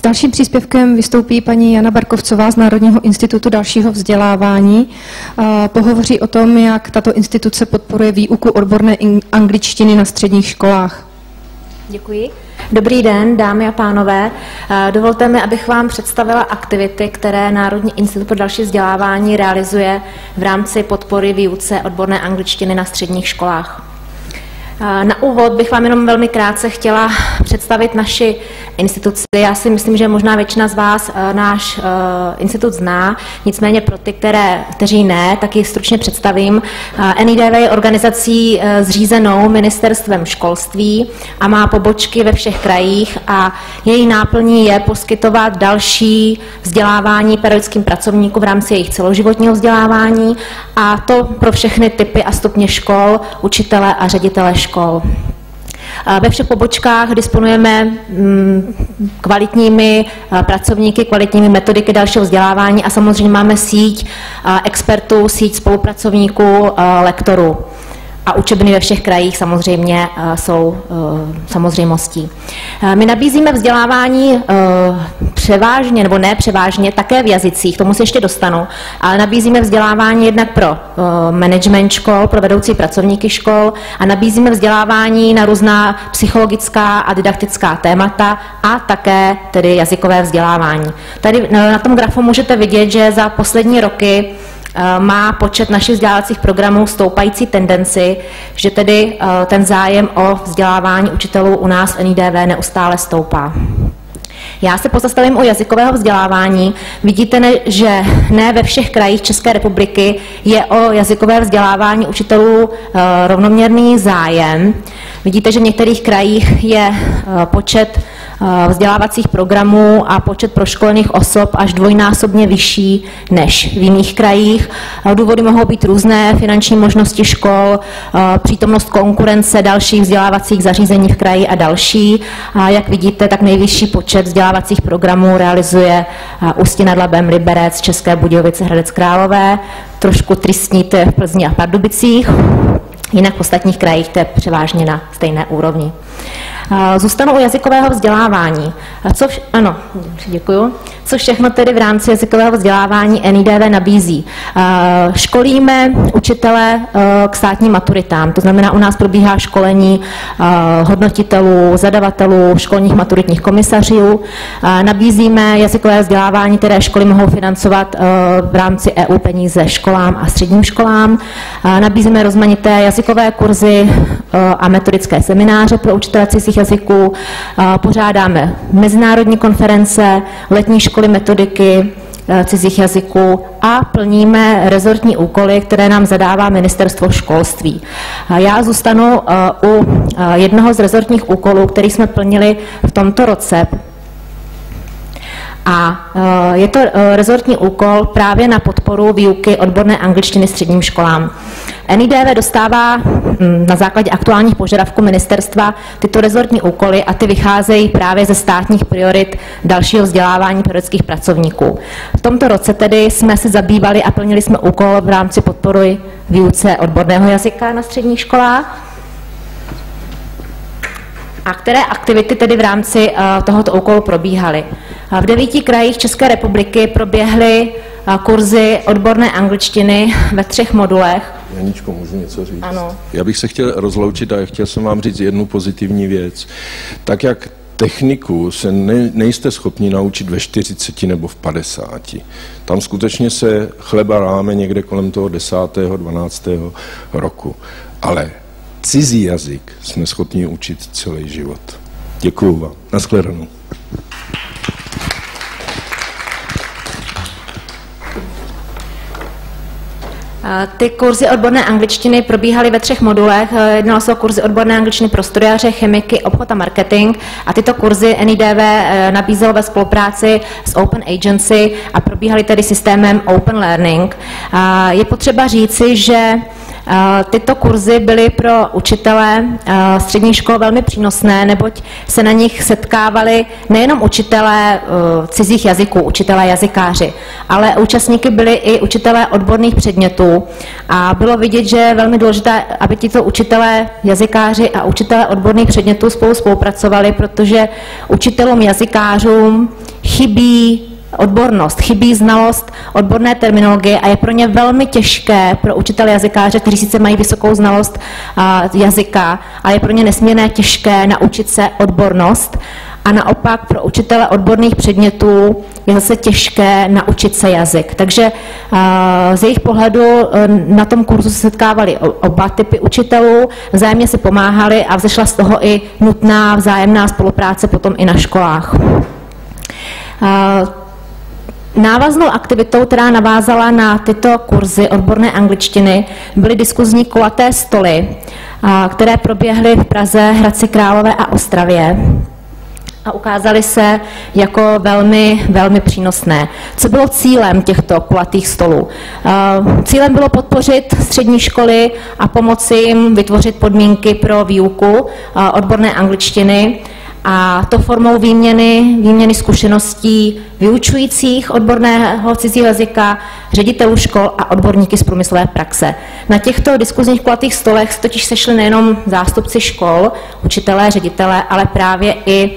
S dalším příspěvkem vystoupí paní Jana Barkovcová z Národního institutu dalšího vzdělávání. Pohovoří o tom, jak tato instituce podporuje výuku odborné angličtiny na středních školách. Děkuji. Dobrý den, dámy a pánové. Dovolte mi, abych vám představila aktivity, které Národní institut pro další vzdělávání realizuje v rámci podpory výuce odborné angličtiny na středních školách. Na úvod bych vám jenom velmi krátce chtěla představit naši instituci. Já si myslím, že možná většina z vás náš institut zná, nicméně pro ty, kteří ne, tak ji stručně představím. NIDV je organizací zřízenou ministerstvem školství a má pobočky ve všech krajích a její náplní je poskytovat další vzdělávání pedagogickým pracovníkům v rámci jejich celoživotního vzdělávání, a to pro všechny typy a stupně škol, učitele a ředitele škol. Ve všech pobočkách disponujeme kvalitními pracovníky, kvalitními metodiky dalšího vzdělávání a samozřejmě máme síť expertů, síť spolupracovníků, lektorů. A učebny ve všech krajích samozřejmě jsou samozřejmostí. My nabízíme vzdělávání převážně, nebo ne převážně, také v jazycích, tomu se ještě dostanu, ale nabízíme vzdělávání jednak pro management škol, pro vedoucí pracovníky škol a nabízíme vzdělávání na různá psychologická a didaktická témata a také tedy jazykové vzdělávání. Tady na tom grafu můžete vidět, že za poslední roky má počet našich vzdělávacích programů stoupající tendenci, že tedy ten zájem o vzdělávání učitelů u nás v NIDV neustále stoupá. Já se pozastavím u jazykového vzdělávání. Vidíte, že ne ve všech krajích České republiky je o jazykové vzdělávání učitelů rovnoměrný zájem. Vidíte, že v některých krajích je počet vzdělávacích programů a počet proškolených osob až dvojnásobně vyšší než v jiných krajích. Důvody mohou být různé, finanční možnosti škol, přítomnost konkurence dalších vzdělávacích zařízení v kraji a další. A jak vidíte, tak nejvyšší počet vzdělávacích programů realizuje Ústí nad Labem, Liberec, České Budějovice, Hradec Králové. Trošku tristní to je v Plzni a Pardubicích. Jinak v ostatních krajích to je převážně na stejné úrovni. Zůstanu u jazykového vzdělávání. Děkuju. Co všechno tedy v rámci jazykového vzdělávání NIDV nabízí? Školíme učitele k státním maturitám, to znamená, u nás probíhá školení hodnotitelů, zadavatelů, školních maturitních komisařů. Nabízíme jazykové vzdělávání, které školy mohou financovat v rámci EU peníze školám a středním školám. Nabízíme rozmanité jazykové kurzy a metodické semináře pro učitele cizích jazyků. Pořádáme mezinárodní konference, letní školy metodiky cizích jazyků a plníme rezortní úkoly, které nám zadává Ministerstvo školství. Já zůstanu u jednoho z rezortních úkolů, který jsme plnili v tomto roce. A je to rezortní úkol právě na podporu výuky odborné angličtiny středním školám. NIDV dostává na základě aktuálních požadavků ministerstva tyto rezortní úkoly a ty vycházejí právě ze státních priorit dalšího vzdělávání pedagogických pracovníků. V tomto roce tedy jsme se zabývali a plnili jsme úkol v rámci podpory výuce odborného jazyka na středních školách. A které aktivity tedy v rámci tohoto úkolu probíhaly? V 9 krajích České republiky proběhly kurzy odborné angličtiny ve 3 modulech. Janičko, můžu něco říct? Ano. Já bych se chtěl rozloučit a chtěl jsem vám říct jednu pozitivní věc. Tak jak techniku se nejste schopni naučit ve 40 nebo v 50. Tam skutečně se chleba láme někde kolem toho 10. 12. roku. Ale cizí jazyk jsme schopni učit celý život. Děkuju vám. Nashledanou. Ty kurzy odborné angličtiny probíhaly ve 3 modulech. Jednalo se o kurzy odborné angličtiny pro studiáře, chemiky, obchod a marketing. A tyto kurzy NIDV nabízelo ve spolupráci s Open Agency a probíhaly tedy systémem Open Learning. Je potřeba říci, že tyto kurzy byly pro učitele středních škol velmi přínosné, neboť se na nich setkávali nejenom učitelé cizích jazyků, učitelé jazykáři, ale účastníky byli i učitelé odborných předmětů a bylo vidět, že je velmi důležité, aby tito učitelé jazykáři a učitelé odborných předmětů spolu spolupracovali, protože učitelům jazykářům chybí odbornost, chybí znalost odborné terminologie a je pro ně velmi těžké, pro učitele jazykáře, kteří sice mají vysokou znalost jazyka, ale je pro ně nesmírně těžké naučit se odbornost. A naopak pro učitele odborných předmětů je zase těžké naučit se jazyk. Takže z jejich pohledu na tom kurzu se setkávali oba typy učitelů, vzájemně si pomáhali a vzešla z toho i nutná vzájemná spolupráce potom i na školách. Návaznou aktivitou, která navázala na tyto kurzy odborné angličtiny, byly diskuzní kulaté stoly, které proběhly v Praze, Hradci Králové a Ostravě a ukázaly se jako velmi, velmi přínosné. Co bylo cílem těchto kulatých stolů? Cílem bylo podpořit střední školy a pomoci jim vytvořit podmínky pro výuku odborné angličtiny, a to formou výměny zkušeností vyučujících odborného cizího jazyka, ředitelů škol a odborníky z průmyslové praxe. Na těchto diskuzních kulatých stolech totiž sešli nejenom zástupci škol, učitelé, ředitelé, ale právě i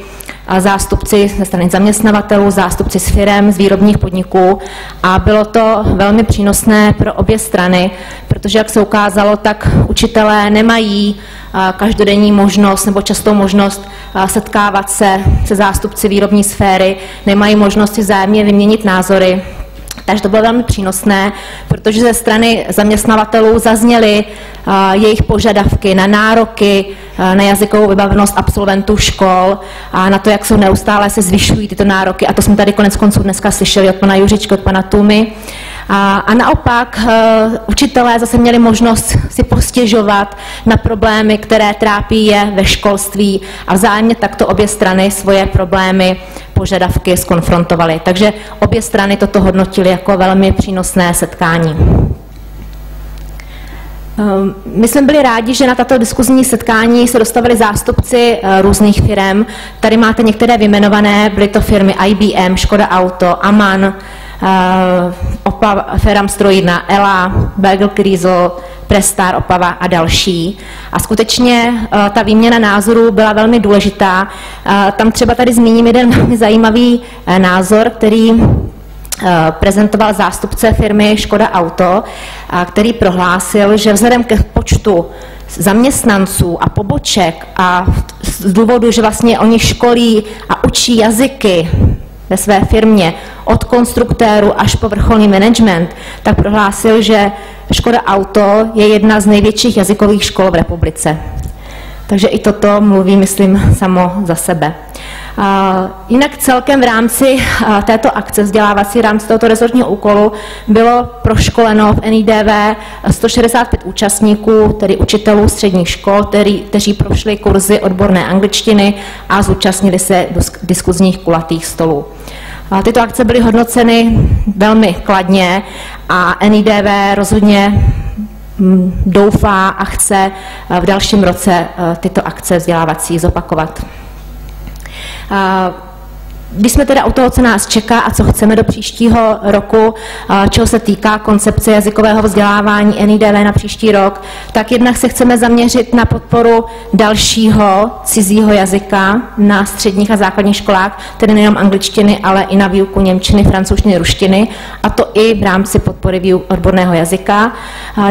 zástupci ze strany zaměstnavatelů, zástupci z firem, z výrobních podniků a bylo to velmi přínosné pro obě strany, protože jak se ukázalo, tak učitelé nemají každodenní možnost nebo častou možnost setkávat se zástupci výrobní sféry, nemají možnost si vzájemně vyměnit názory. Takže to bylo velmi přínosné, protože ze strany zaměstnavatelů zazněly jejich požadavky na nároky, na jazykovou vybavenost absolventů škol a na to, jak jsou neustále se zvyšují tyto nároky. A to jsme tady konec konců dneska slyšeli od pana Juřičky, od pana Tůmy. A naopak učitelé zase měli možnost si postěžovat na problémy, které trápí je ve školství a vzájemně takto obě strany svoje problémy, požadavky zkonfrontovaly. Takže obě strany toto hodnotily jako velmi přínosné setkání. My jsme byli rádi, že na tato diskuzní setkání se dostavili zástupci různých firm. Tady máte některé vyjmenované, byly to firmy IBM, Škoda Auto, Aman, Feram Strojírna, Ela, Bagel Kriesel, Prestar, Opava a další. A skutečně ta výměna názorů byla velmi důležitá. Tam třeba tady zmíním jeden velmi zajímavý názor, který prezentoval zástupce firmy Škoda Auto, který prohlásil, že vzhledem ke počtu zaměstnanců a poboček a z důvodu, že vlastně oni školí a učí jazyky ve své firmě od konstruktéru až po vrcholný management, tak prohlásil, že Škoda Auto je jedna z největších jazykových škol v republice. Takže i toto mluví, myslím, samo za sebe. Jinak celkem v rámci této akce, vzdělávací rámci tohoto rezortního úkolu, bylo proškoleno v NIDV 165 účastníků, tedy učitelů středních škol, kteří prošli kurzy odborné angličtiny a zúčastnili se diskuzních kulatých stolů. Tyto akce byly hodnoceny velmi kladně a NIDV rozhodně doufá a chce v dalším roce tyto akce vzdělávací zopakovat. Když jsme teda u toho, co nás čeká a co chceme do příštího roku, čeho se týká koncepce jazykového vzdělávání NIDV na příští rok, tak jednak se chceme zaměřit na podporu dalšího cizího jazyka na středních a základních školách, tedy nejenom angličtiny, ale i na výuku němčiny, francouzštiny, ruštiny, a to i v rámci podpory výuky odborného jazyka.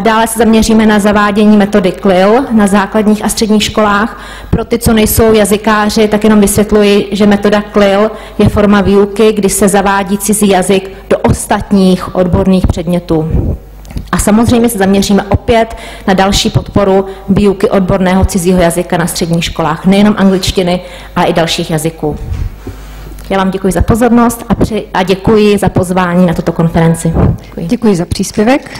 Dále se zaměříme na zavádění metody CLIL na základních a středních školách. Pro ty, co nejsou jazykáři, tak jenom vysvětluji, že metoda CLIL je forma výuky, kdy se zavádí cizí jazyk do ostatních odborných předmětů. A samozřejmě se zaměříme opět na další podporu výuky odborného cizího jazyka na středních školách, nejenom angličtiny, ale i dalších jazyků. Já vám děkuji za pozornost a děkuji za pozvání na tuto konferenci. Děkuji za příspěvek.